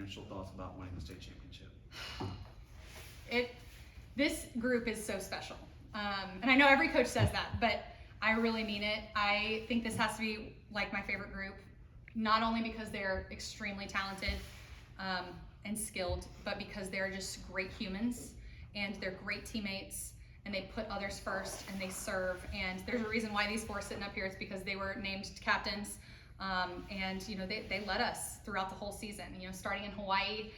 initial thoughts about winning the state championship? This group is so special. And I know every coach says that, but I really mean it. I think this has to be like my favorite group, not only because they're extremely talented and skilled, but because they're just great humans and they're great teammates and they put others first and they serve. And there's a reason why these four are sitting up here. It's because they were named captains. And you know, they led us throughout the whole season, you know, starting in Hawaii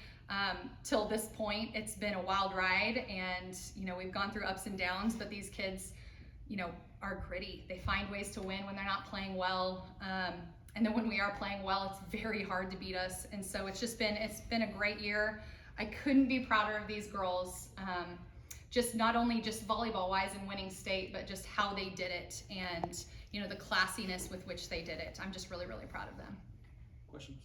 till this point. It's been a wild ride, and you know, we've gone through ups and downs, but these kids, you know, are gritty. They find ways to win when they're not playing well, and then when we are playing well, it's very hard to beat us. And so it's been a great year. I couldn't be prouder of these girls, just not only just volleyball wise and winning state, but just how they did it, and you know, the classiness with which they did it. I'm just really, really proud of them. Questions?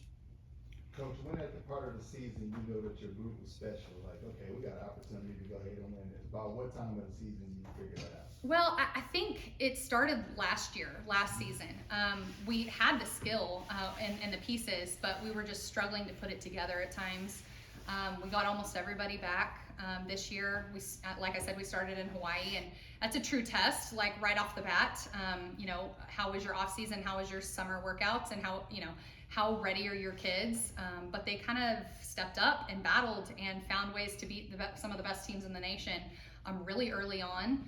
Coach, when at the part of the season you know that your group was special, like, okay, we got an opportunity to go ahead and win this, about what time of the season you figured that out? Well, I think it started last season. We had the skill and the pieces, but we were just struggling to put it together at times. We got almost everybody back this year. Like I said, we started in Hawaii, and that's a true test, like right off the bat. You know, how was your off season? How was your summer workouts? And how ready are your kids? But they kind of stepped up and battled and found ways to beat some of the best teams in the nation really early on.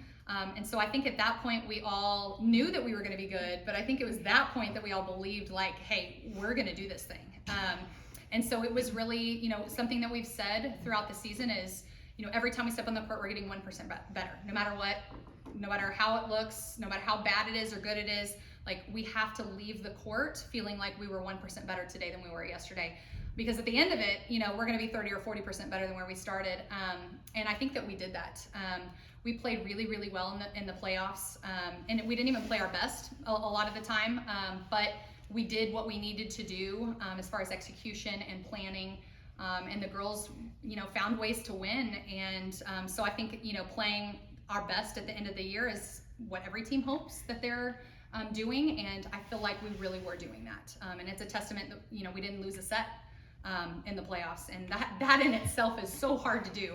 And so I think at that point we all knew that we were going to be good, but I think it was that point that we all believed, like, hey, we're going to do this thing. And so it was really, you know, something that we've said throughout the season is, you know, every time we step on the court, we're getting 1% better, no matter what, no matter how it looks, no matter how bad it is or good it is. Like, we have to leave the court feeling like we were 1% better today than we were yesterday. Because at the end of it, you know, we're going to be 30 or 40% better than where we started. And I think that we did that. We played really, really well in the playoffs. And we didn't even play our best a lot of the time. But we did what we needed to do as far as execution and planning. And the girls, you know, found ways to win. And so I think, you know, playing our best at the end of the year is what every team hopes that they're doing. And I feel like we really were doing that. And it's a testament that, you know, we didn't lose a set in the playoffs. And that in itself is so hard to do,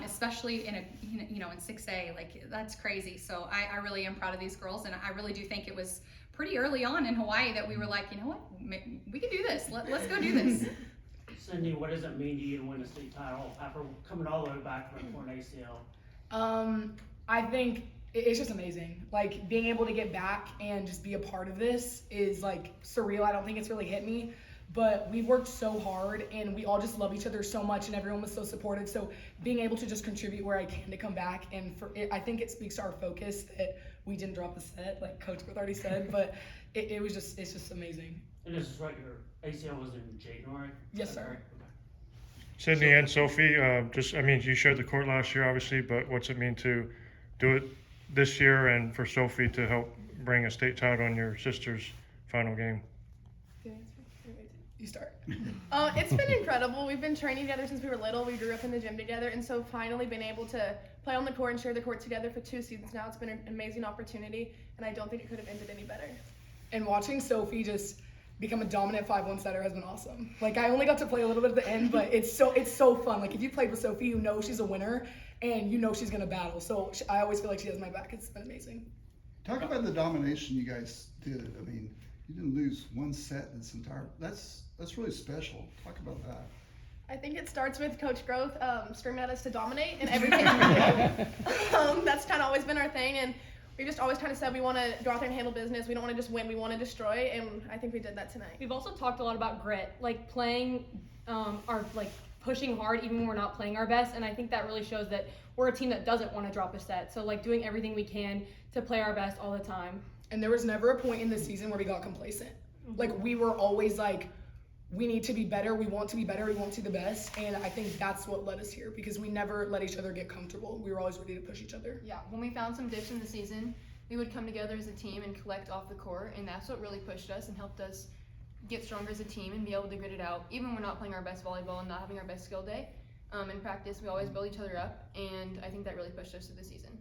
especially in in 6A. Like, that's crazy. So I really am proud of these girls. And I really do think it was pretty early on in Hawaii that we were like, you know what, we can do this. Let's go do this. Sydnee, what does it mean to you to win a state title after coming all the way back from an ACL? I think it's just amazing. Like, being able to get back and just be a part of this is like surreal. I don't think it's really hit me, but we worked so hard and we all just love each other so much, and everyone was so supportive. So being able to just contribute where I can to come back, and I think it speaks to our focus that we didn't drop a set, like Coach Groth already said, but it's just amazing. And this is right, your ACL was in January? Yes, sir. Okay. Sydnee and Sophee, you shared the court last year, obviously, but what's it mean to do it this year, and for Sophee to help bring a state title on your sister's final game? You start. It's been incredible. We've been training together since we were little. We grew up in the gym together, and so finally being able to play on the court and share the court together for 2 seasons now, it's been an amazing opportunity, and I don't think it could have ended any better. And watching Sophee just become a dominant 5-1 setter has been awesome. Like, I only got to play a little bit at the end, but it's so fun. Like, if you played with Sophee, you know she's a winner, and you know she's gonna battle. So I always feel like she has my back. It's been amazing. Talk about the domination you guys did. I mean, you didn't lose one set this entire. That's really special. Talk about that. I think it starts with Coach Groth screaming at us to dominate in everything we do. That's kind of always been our thing, and we just always kind of said we want to go out there and handle business. We don't want to just win. We want to destroy, and I think we did that tonight. We've also talked a lot about grit, like playing pushing hard even when we're not playing our best, and I think that really shows that we're a team that doesn't want to drop a set. So like doing everything we can to play our best all the time. And there was never a point in the season where we got complacent. Like, we were always like, we need to be better, we want to be better, we want to be the best, and I think that's what led us here, because we never let each other get comfortable. We were always ready to push each other. Yeah, when we found some dips in the season, we would come together as a team and collect off the court, and that's what really pushed us and helped us get stronger as a team and be able to grit it out, even when we're not playing our best volleyball and not having our best skill day. In practice, we always build each other up, and I think that really pushed us through the season.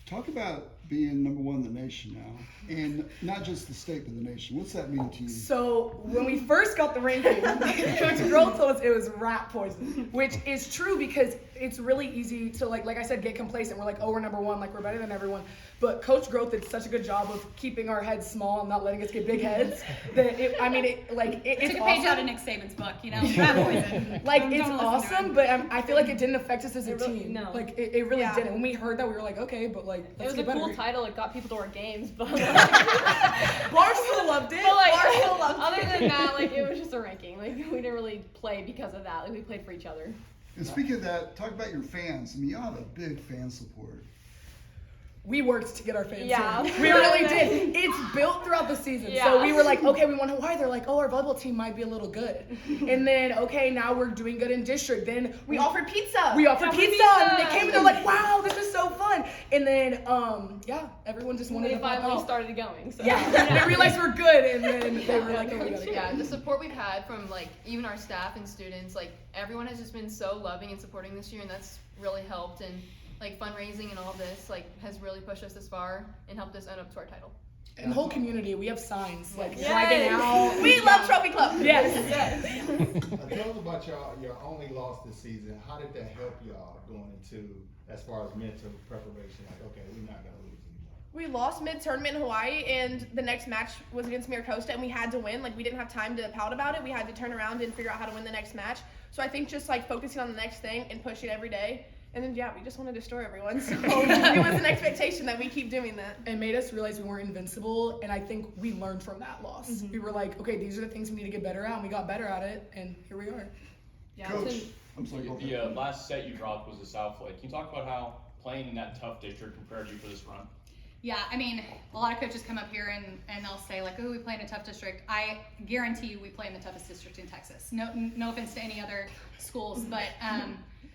Talk about being number one in the nation now, and not just the state, but the nation. What's that mean to you? So when we first got the ranking, Coach Groth told us it was rat poison, which is true because it's really easy to like I said, get complacent. We're like, oh, we're number one, like we're better than everyone. But Coach Groth did such a good job of keeping our heads small and not letting us get big heads that it's Took a page awesome. out of Nick Saban's book, you know, rat poison. Like Don't it's listen to awesome, him. but I feel like it didn't affect us as a really- team. no. Like it really Yeah. didn't. When we heard that, we were like, okay, but like It let's was a get cool better. title. It got people to our games, but Barstool loved it. But like, Barstool loved other it. than that, like it was just a ranking. Like we didn't really play because of that. Like we played for each other. And speaking of that, talk about your fans. I mean, y'all have a big fan support. We worked to get our fans Yeah. here. We really did. It's built throughout the season. Yeah. So we were like, okay, we wonder why. They're like, oh, our volleyball team might be a little good. And then, okay, now we're doing good in district. Then We offered pizza. we offered Offered pizza. pizza. And they came and they're like, wow, this is so fun. And then, yeah, everyone just wanted They to pop finally out. started going. So. Yeah, they realized we're good. And then they were like, oh, we gotta go. Yeah, the support we've had from like even our staff and students, like everyone has just been so loving and supporting this year, and that's really helped. And like fundraising and all this like has really pushed us this far and helped us own up to our title. And the whole community, we have signs like Yes. dragging out. We love Trophy Club. Yes. Tell us about your only loss this season. How did that help y'all going into as far as mental preparation? Like, okay, we're not gonna lose anymore. We lost mid-tournament in Hawaii, and the next match was against Miracosta, and we had to win. Like, we didn't have time to pout about it. We had to turn around and figure out how to win the next match. So I think just, like, focusing on the next thing and pushing every day. And then, yeah, we just want to destroy everyone. So it was an expectation that we keep doing that. It made us realize we weren't invincible, and I think we learned from that loss. We were like, okay, these are the things we need to get better at, and we got better at it, and here we are. Yeah, Coach, it's I'm sorry, go ahead. The last set you dropped was the South Lake. Can you talk about how playing in that tough district prepared you for this run? Yeah, I mean, a lot of coaches come up here and they'll say like, "Oh, we play in a tough district." I guarantee you, we play in the toughest district in Texas. No offense to any other schools, but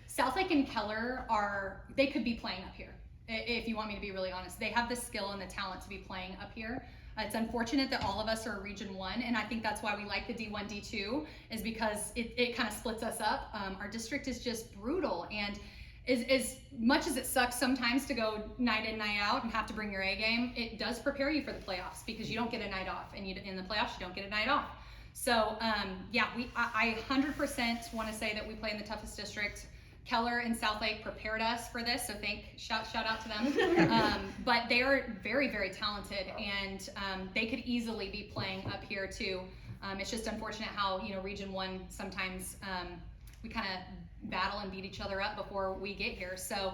South Lake and Keller they could be playing up here. If you want me to be really honest, they have the skill and the talent to be playing up here. It's unfortunate that all of us are Region 1, and I think that's why we like the D1, D2, is because it kind of splits us up. Our district is just brutal, and as much as it sucks sometimes to go night in, night out and have to bring your A game, it does prepare you for the playoffs because you don't get a night off, and in the playoffs you don't get a night off. So yeah, I 100% want to say that we play in the toughest district. Keller and South Lake prepared us for this, so shout out to them. But they are very, very talented, and they could easily be playing up here too. It's just unfortunate how Region 1 sometimes we kind of battle and beat each other up before we get here. So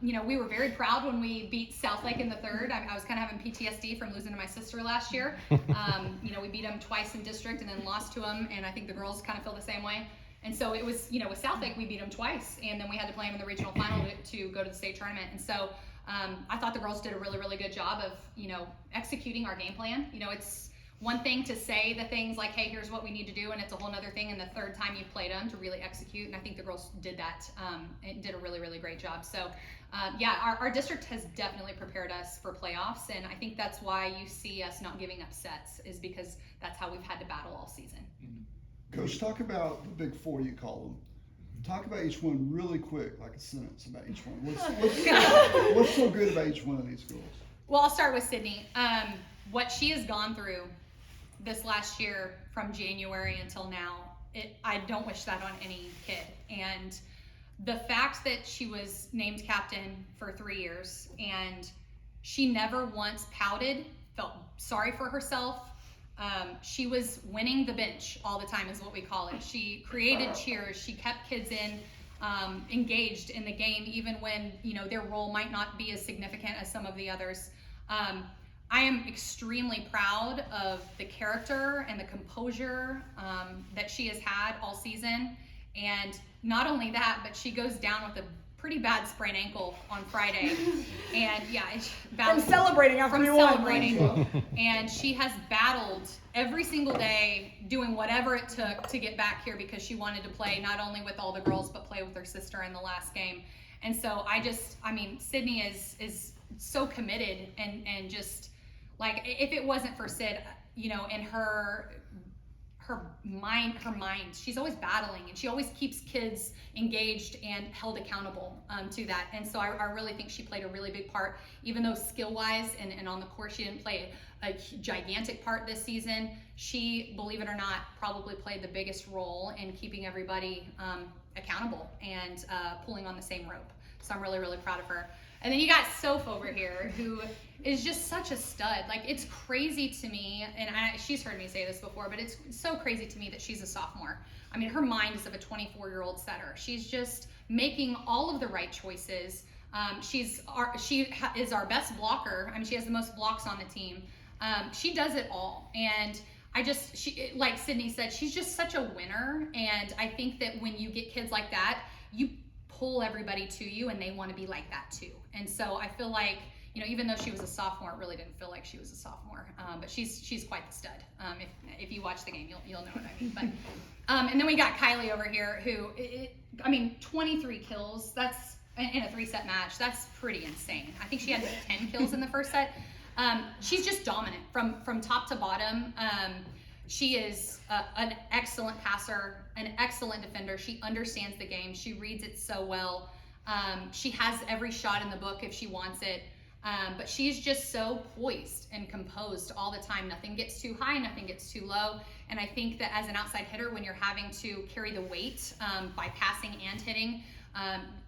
we were very proud when we beat South Lake in the third. I was kind of having PTSD from losing to my sister last year. We beat them twice in district and then lost to them, and I think the girls kind of feel the same way. And so it was, with South Lake, we beat them twice, and then we had to play them in the regional final to go to the state tournament. And so I thought the girls did a really, really good job of, executing our game plan. It's one thing to say the things like, hey, here's what we need to do, and it's a whole other thing, and the third time you've played them to really execute. And I think the girls did that and did a really, really great job. So yeah, our district has definitely prepared us for playoffs, and I think that's why you see us not giving up sets, is because that's how we've had to battle all season. Coach, talk about the big four, you call them. Talk about each one really quick, like a sentence about each one. What's so good about each one of these girls? Well, I'll start with Sydnee. What she has gone through this last year from January until now, I don't wish that on any kid. And the fact that she was named captain for 3 years and she never once pouted, felt sorry for herself. She was winning the bench all the time, is what we call it. She created cheers. She kept kids engaged in the game, even when their role might not be as significant as some of the others. I am extremely proud of the character and the composure that she has had all season. And not only that, but she goes down with a pretty bad sprained ankle on Friday. And yeah, From celebrating after we won. celebrating. And she has battled every single day, doing whatever it took to get back here because she wanted to play not only with all the girls, but play with her sister in the last game. And so Sydnee is so committed and just like, if it wasn't for Sid, and her her mind, she's always battling, and she always keeps kids engaged and held accountable to that. And so I really think she played a really big part, even though skill-wise and on the court she didn't play a gigantic part this season. She, believe it or not, probably played the biggest role in keeping everybody accountable and pulling on the same rope. So I'm really, really proud of her. And then you got Soph over here, who is just such a stud. Like, it's crazy to me, and she's heard me say this before, but it's so crazy to me that she's a sophomore. I mean, her mind is of a 24-year-old setter. She's just making all of the right choices. She is our best blocker. I mean, she has the most blocks on the team. She does it all. And she, like Sydnee said, she's just such a winner. And I think that when you get kids like that, you pull everybody to you, and they want to be like that too. And so I feel like, you know, even though she was a sophomore, it really didn't feel like she was a sophomore. But she's quite the stud. If you watch the game, you'll know what I mean. But and then we got Kylie over here, who 23 kills. That's in a 3-set match. That's pretty insane. I think she had 10 kills in the first set. She's just dominant from top to bottom. She is an excellent passer, an excellent defender. She understands the game. She reads it so well. She has every shot in the book if she wants it. But she's just so poised and composed all the time. Nothing gets too high, nothing gets too low. And I think that as an outside hitter, when you're having to carry the weight by passing and hitting,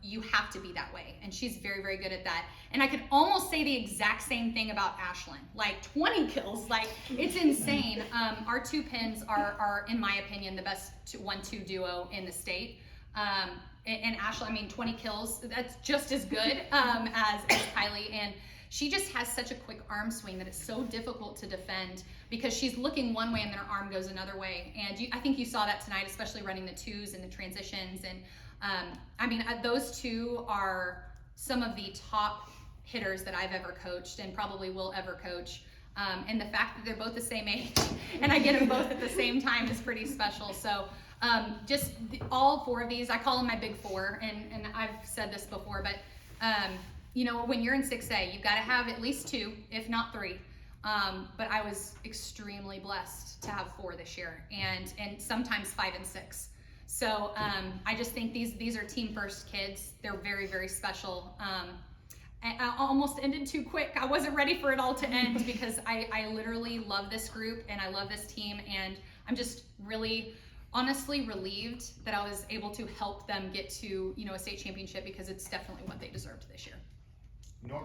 you have to be that way. And she's very, very good at that. And I could almost say the exact same thing about Ashlyn. Like 20 kills, like it's insane. Our two pins are, in my opinion, the best 1-2 duo in the state. And Ashlyn, 20 kills, that's just as good as Kylie. And she just has such a quick arm swing that it's so difficult to defend, because she's looking one way and then her arm goes another way. And I think you saw that tonight, especially running the twos and the transitions. And those two are some of the top hitters that I've ever coached and probably will ever coach. And the fact that they're both the same age and I get them both at the same time is pretty special. So all four of these, I call them my big four, and I've said this before, but when you're in 6A, you've got to have at least 2, if not 3. But I was extremely blessed to have 4 this year, and sometimes 5 and 6. So I just think these are team first kids. They're very, very special. I almost ended too quick. I wasn't ready for it all to end because I literally love this group and I love this team, and I'm just really honestly relieved that I was able to help them get to a state championship, because it's definitely what they deserved this year.